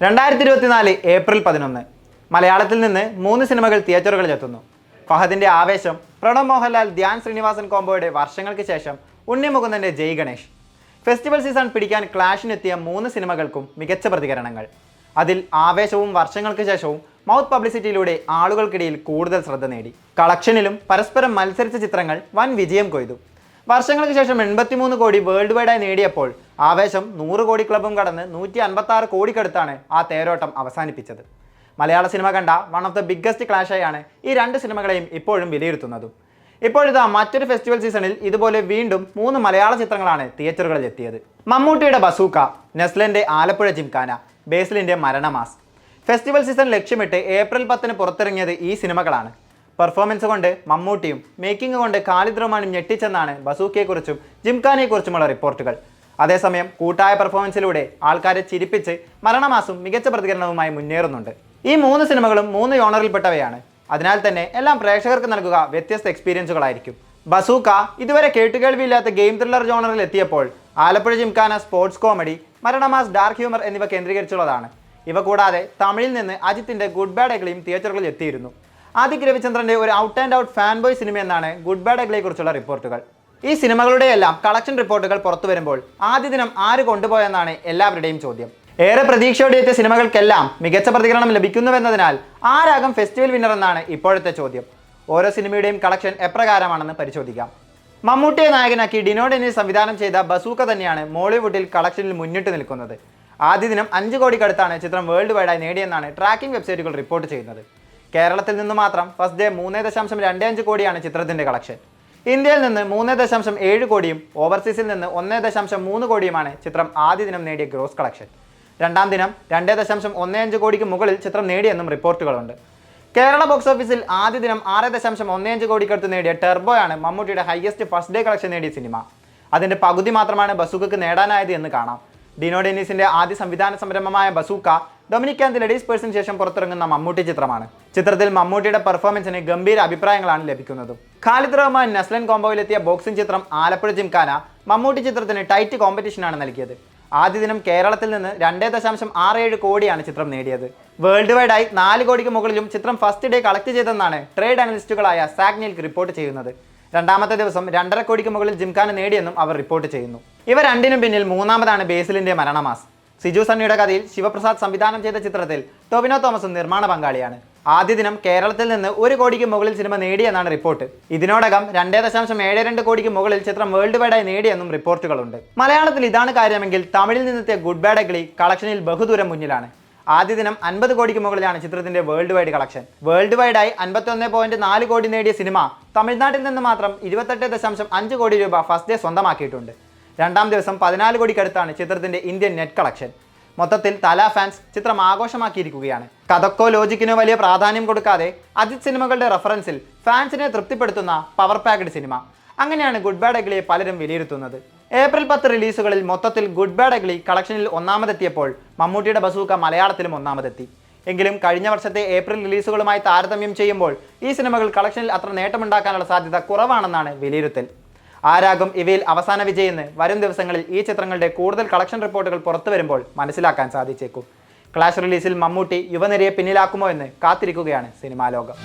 2024 April 11 മലയാളത്തിൽ നിന്ന് 3 സിനിമകൾ തിയേറ്ററുകളിൽ എത്തുന്നു. ഫഹദിന്റെ ആവേശം, പ്രണവ് മോഹൻലാൽ ധ്യാൻ ശ്രീനിവാസൻ കോംബോയുടെ വർഷങ്ങൾക്ക് ശേഷം ഉണ്ണി മുകുന്ദന്റെ ജയ് ഗണേഷ്. ഫെസ്റ്റിവൽ സീസൺ പിടിക്കാൻ ക്ലാഷിനെത്തിയ 3 സിനിമകൾക്കും മികച്ച പ്രതികരണങ്ങൾ. അതിൽ ആവേശവും വർഷങ്ങൾക്ക് ശേഷവും മൗത്ത് പബ്ലിസിറ്റിയിലൂടെ ആളുകൾക്കിടയിൽ കൂടുതൽ ശ്രദ്ധ നേടി. കളക്ഷനിലും പരസ്പരം മത്സരിച്ച ചിത്രങ്ങൾ വൻ വിജയം കൊയ്തു. വർഷങ്ങൾക്ക് ശേഷം 83 കോടി വേൾഡ് വൈഡായി നേടിയപ്പോൾ ആവേശം 100 കോടി ക്ലബും കടന്ന് 156 കോടിക്കടുത്താണ് ആ തേരോട്ടം അവസാനിപ്പിച്ചത്. മലയാള സിനിമ കണ്ട വൺ ഓഫ് ദ ബിഗ്ഗസ്റ്റ് ക്ലാഷായാണ് ഈ 2 സിനിമകളെയും ഇപ്പോഴും വിലയിരുത്തുന്നതും. ഇപ്പോഴിതാ മറ്റൊരു ഫെസ്റ്റിവൽ സീസണിൽ ഇതുപോലെ വീണ്ടും 3 മലയാള ചിത്രങ്ങളാണ് തിയേറ്ററുകളിൽ എത്തിയത്. മമ്മൂട്ടിയുടെ ബസൂക്ക, നെസ്ലന്റെ ആലപ്പുഴ ജിംഖാന, ബേസിലിന്റെ മരണമാസ്. ഫെസ്റ്റിവൽ സീസൺ ലക്ഷ്യമിട്ട് ഏപ്രിൽ 10 പുറത്തിറങ്ങിയത് ഈ സിനിമകളാണ്. പെർഫോമൻസ് കൊണ്ട് മമ്മൂട്ടിയും മേക്കിംഗ് കൊണ്ട് ഖാലിദ് റഹ്മാനും ഞെട്ടിച്ചെന്നാണ് ബസൂക്കയെക്കുറിച്ചും ജിംഖാനയെക്കുറിച്ചുമുള്ള റിപ്പോർട്ടുകൾ. അതേസമയം കൂട്ടായ പെർഫോമൻസിലൂടെ ആൾക്കാരെ ചിരിപ്പിച്ച് മരണമാസും മികച്ച പ്രതികരണവുമായി മുന്നേറുന്നുണ്ട്. ഈ 3 സിനിമകളും 3 യോണറിൽപ്പെട്ടവയാണ്. അതിനാൽ തന്നെ എല്ലാം പ്രേക്ഷകർക്ക് നൽകുക വ്യത്യസ്ത എക്സ്പീരിയൻസുകളായിരിക്കും. ബസൂക്ക ഇതുവരെ കേട്ടുകേൾവിയില്ലാത്ത ഗെയിം ത്രില്ലർ ജോണറിൽ എത്തിയപ്പോൾ Alappuzha gymkhana sports comedy, Maranamass dark humour എന്നിവ കേന്ദ്രീകരിച്ചുള്ളതാണ്. ഇവ കൂടാതെ തമിഴിൽ നിന്ന് അജിത്തിന്റെ ഗുഡ് ബാഡ് എഗ്ലിയും തിയേറ്ററുകളിൽ എത്തിയിരുന്നു. ആദിക് രവിചന്ദ്രന്റെ ഒരു out and out fan boy സിനിമയെന്നാണ് ഗുഡ് ബാഡ് എഗ്ലിയെ കുറിച്ചുള്ള റിപ്പോർട്ടുകൾ. ഈ സിനിമകളുടെയെല്ലാം കളക്ഷൻ റിപ്പോർട്ടുകൾ പുറത്തു വരുമ്പോൾ ആദ്യ ദിനം ആര് കൊണ്ടുപോയെന്നാണ് എല്ലാവരുടെയും ചോദ്യം. ഏറെ പ്രതീക്ഷയോടെ എത്തിയ സിനിമകൾക്കെല്ലാം മികച്ച പ്രതികരണം ലഭിക്കുന്നുവെന്നതിനാൽ ആരാകും ഫെസ്റ്റിവൽ വിന്നർ എന്നാണ് ഇപ്പോഴത്തെ ചോദ്യം. ഓരോ സിനിമയുടെയും കളക്ഷൻ എപ്രകാരമാണെന്ന് പരിശോധിക്കാം. മമ്മൂട്ടിയെ നായകനാക്കി ഡിനോ ഡെന്നീസ് സംവിധാനം ചെയ്ത ബസൂക്ക തന്നെയാണ് മോളിവുഡിൽ കളക്ഷനിൽ മുന്നിട്ട് നിൽക്കുന്നത്. ആദ്യ ദിനം 5 കോടിക്കടുത്താണ് ചിത്രം വേൾഡ് വൈഡായി നേടിയെന്നാണ് ട്രാക്കിംഗ് വെബ്സൈറ്റുകൾ റിപ്പോർട്ട് ചെയ്യുന്നത്. കേരളത്തിൽ നിന്ന് മാത്രം ഫസ്റ്റ് ഡേ 3.25 കോടിയാണ് ചിത്രത്തിന്റെ കളക്ഷൻ. ഇന്ത്യയിൽ നിന്ന് 3.7 കോടിയും ഓവർസീസിൽ നിന്ന് 1.3 കോടിയുമാണ് ചിത്രം ആദ്യ ദിനം നേടിയ ഗ്രോസ് കളക്ഷൻ. രണ്ടാം ദിനം 2.15 കോടിക്ക് മുകളിൽ ചിത്രം നേടിയെന്നും റിപ്പോർട്ടുകളുണ്ട്. കേരള ബോക്സ് ഓഫീസിൽ ആദ്യ ദിനം 6.15 കോടിക്കടുത്ത് നേടിയ ടെർബോയാണ് മമ്മൂട്ടിയുടെ ഹയസ്റ്റ് ഫസ്റ്റ് ഡേ കളക്ഷൻ നേടിയ സിനിമ. അതിന്റെ പകുതി മാത്രമാണ് ബസൂക്കക്ക് നേടാനായത് എന്ന് കാണാം. ഡിനോ ഡെന്നീസിന്റെ ആദ്യ സംവിധാന സംരംഭമായ bazooka Dominic and the ladies person ശേഷം പുറത്തിറങ്ങുന്ന മമ്മൂട്ടി ചിത്രമാണ്. ചിത്രത്തിൽ മമ്മൂട്ടിയുടെ പെർഫോമൻസിന് ഗംഭീര അഭിപ്രായങ്ങളാണ് ലഭിക്കുന്നതും. ഖാലിദ് റഹ്മാൻ നെസ്ലൻ കോംബോയിലെത്തിയ ബോക്സിംഗ് ചിത്രം ആലപ്പുഴ ജിംഖാന മമ്മൂട്ടി ചിത്രത്തിന് ടൈറ്റ് കോമ്പറ്റീഷനാണ് നൽകിയത്. ആദ്യ ദിനം കേരളത്തിൽ നിന്ന് 2.67 കോടിയാണ് ചിത്രം നേടിയത്. വേൾഡ് വൈഡായി 4 കോടിക്ക് മുകളിലും ചിത്രം ഫസ്റ്റ് ഡേ കളക്ട് ചെയ്തെന്നാണ് ട്രേഡ് അനലിസ്റ്റുകളായ സാഗ്നിൽക്ക് റിപ്പോർട്ട് ചെയ്യുന്നത്. രണ്ടാമത്തെ ദിവസം 2.5 കോടിക്ക് മുകളിൽ ജിംഖാന നേടിയെന്നും അവർ റിപ്പോർട്ട് ചെയ്യുന്നു. ഇവ രണ്ടിനും പിന്നിൽ മൂന്നാമതാണ് ബേസിലിന്റെ മരണമാസ്. സിജു സണ്ണിയുടെ കഥയിൽ ശിവപ്രസാദ് സംവിധാനം ചെയ്ത ചിത്രത്തിൽ ടൊവിനോ തോമസും നിർമ്മാണ പങ്കാളിയാണ്. ആദ്യ ദിനം കേരളത്തിൽ നിന്ന് 1 കോടിക്ക് മുകളിൽ സിനിമ നേടിയെന്നാണ് റിപ്പോർട്ട്. ഇതിനോടകം 2.72 കോടിക്ക് മുകളിൽ ചിത്രം വേൾഡ് വൈഡായി നേടിയെന്നും റിപ്പോർട്ടുകളുണ്ട്. മലയാളത്തിൽ ഇതാണ് കാര്യമെങ്കിൽ തമിഴിൽ നിന്നെത്തിയ ഗുഡ് ബാഡ് എഗ്ലി കളക്ഷനിൽ ബഹുദൂരം മുന്നിലാണ്. ആദ്യ ദിനം 50 കോടിക്ക് മുകളിലാണ് ചിത്രത്തിന്റെ വേൾഡ് വൈഡ് കളക്ഷൻ. വേൾഡ് വൈഡായി 51.4 കോടി നേടിയ സിനിമ തമിഴ്നാട്ടിൽ നിന്ന് മാത്രം 28.5 കോടി രൂപ ഫസ്റ്റ് ഡേ സ്വന്തമാക്കിയിട്ടുണ്ട്. രണ്ടാം ദിവസം 14 കോടിക്കടുത്താണ് ചിത്രത്തിന്റെ ഇന്ത്യൻ നെറ്റ് കളക്ഷൻ. മൊത്തത്തിൽ തല ഫാൻസ് ചിത്രം ആഘോഷമാക്കിയിരിക്കുകയാണ്. കഥക്കോ ലോജിക്കിനോ വലിയ പ്രാധാന്യം കൊടുക്കാതെ അജിത് സിനിമകളുടെ റെഫറൻസിൽ ഫാൻസിനെ തൃപ്തിപ്പെടുത്തുന്ന പവർ പാക്ഡ് സിനിമ. അങ്ങനെയാണ് ഗുഡ് ബാഡ് എഗ്ലിയെ പലരും വിലയിരുത്തുന്നത്. ഏപ്രിൽ 10 റിലീസുകളിൽ മൊത്തത്തിൽ ഗുഡ് ബാഡ് എഗ്ലി കളക്ഷനിൽ ഒന്നാമതെത്തിയപ്പോൾ മമ്മൂട്ടിയുടെ ബസൂക്ക മലയാളത്തിലും ഒന്നാമതെത്തി. എങ്കിലും കഴിഞ്ഞ വർഷത്തെ ഏപ്രിൽ റിലീസുകളുമായി താരതമ്യം ചെയ്യുമ്പോൾ ഈ സിനിമകൾ കളക്ഷനിൽ അത്ര നേട്ടമുണ്ടാക്കാനുള്ള സാധ്യത കുറവാണെന്നാണ് വിലയിരുത്തൽ. ആരാകും ഇവയിൽ അവസാന വിജയെന്ന് വരും ദിവസങ്ങളിൽ ഈ ചിത്രങ്ങളുടെ കൂടുതൽ കളക്ഷൻ റിപ്പോർട്ടുകൾ പുറത്തു വരുമ്പോൾ മനസ്സിലാക്കാൻ സാധിച്ചേക്കും. ക്ലാഷ് റിലീസിൽ മമ്മൂട്ടി യുവനിരയെ പിന്നിലാക്കുമോ എന്ന് കാത്തിരിക്കുകയാണ് സിനിമാ ലോകം.